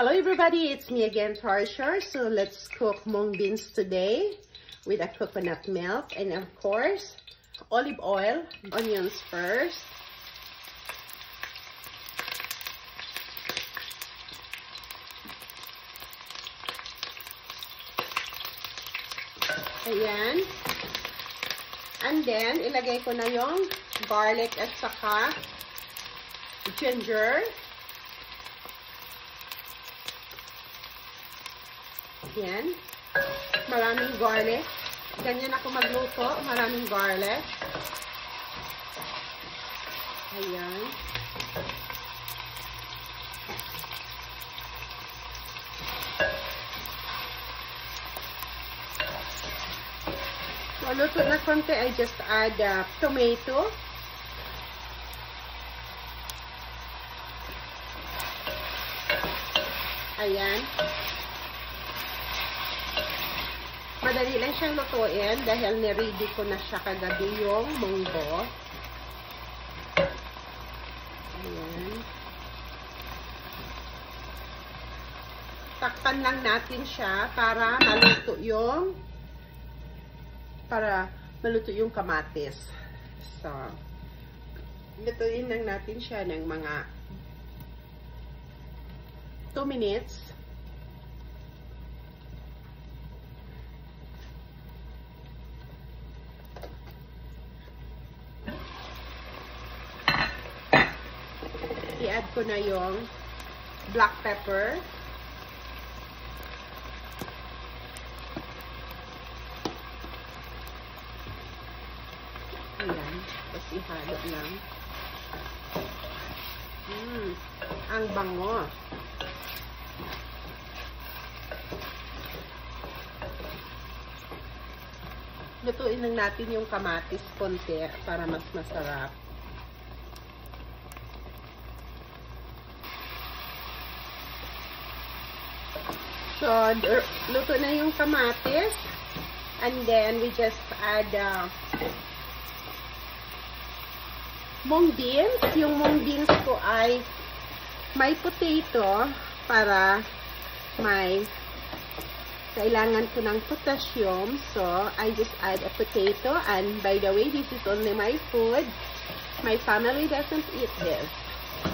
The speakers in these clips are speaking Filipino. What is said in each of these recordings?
Hello everybody, it's me again, Tarsha. So let's cook mung beans today with a coconut milk and of course, olive oil, onions first. Ayan. And then, ilagay ko na yung garlic at saka ginger. Ayan. Maraming garlic. Ganyan ako magluto. Maraming garlic. Ayan. Maluto na konti, I just add tomato. Ayan. Madali lang siyang lutuin dahil niready ko na siya kagabi yung munggo. Ayan. Takpan lang natin siya para maluto yung kamatis. So, lutuin lang natin siya ng mga 2 minutes. I-add ko na yung black pepper. Ayan. Tapos ihalo lang. Ang bango. Lutuin lang natin yung kamatis konti para mas masarap. So, luto na yung kamatis. And then, we just add mung beans. Yung mung beans ko ay may potato para may kailangan ko ng potassium. So, I just add a potato. And by the way, this is only my food. My family doesn't eat this.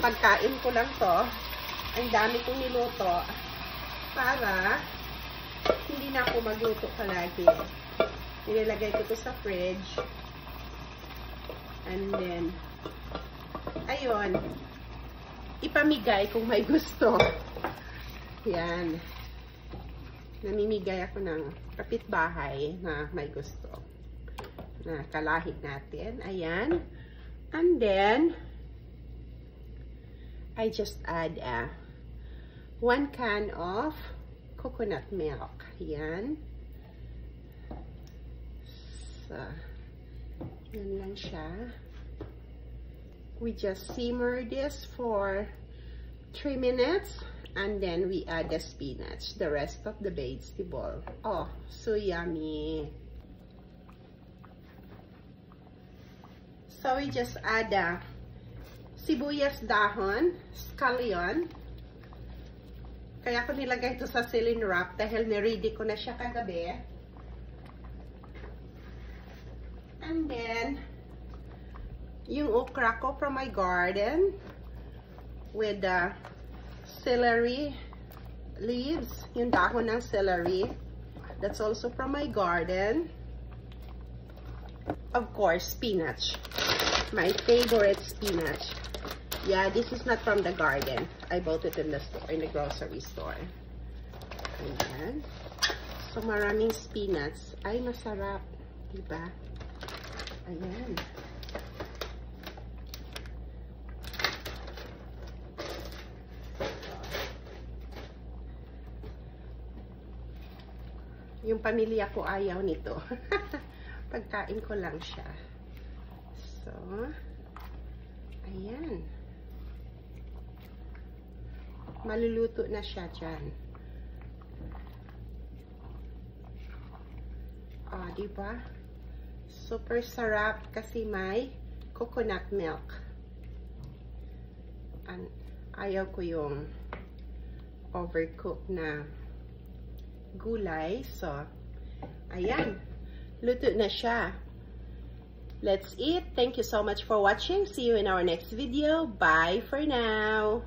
Pagkain ko lang to. Ang dami kong niluto. Para hindi na ako magluto palagi. Nilagay ko to sa fridge. And then, ayun, ipamigay kung may gusto. Yan. Namimigay ako ng kapitbahay na may gusto. Na kalahig natin. Ayan. And then, I just add 1 can of coconut milk. Ayan. So, yan lang siya. We just simmer this for 3 minutes. And then we add the spinach, the rest of the vegetable. Oh, so yummy. So we just add sibuyas dahon, scallion. Kaya ko nilagay ito sa saline wrap dahil niready ko na siya kagabi. And then, yung okra ko from my garden with the celery leaves, yung dahon ng celery. That's also from my garden. Of course, spinach. My favorite spinach. Yeah, this is not from the garden. I bought it in the store, in the grocery store. Ayan. So, maraming spinach. Ay, masarap. Diba? Ayan. Yung pamilya ko ayaw nito. Pagkain ko lang siya. So, ayan. Maluluto na siya dyan. Oh, diba? Super sarap kasi may coconut milk. Ayaw ko yung overcooked na gulay. So, ayan. Luto na siya. Let's eat. Thank you so much for watching. See you in our next video. Bye for now.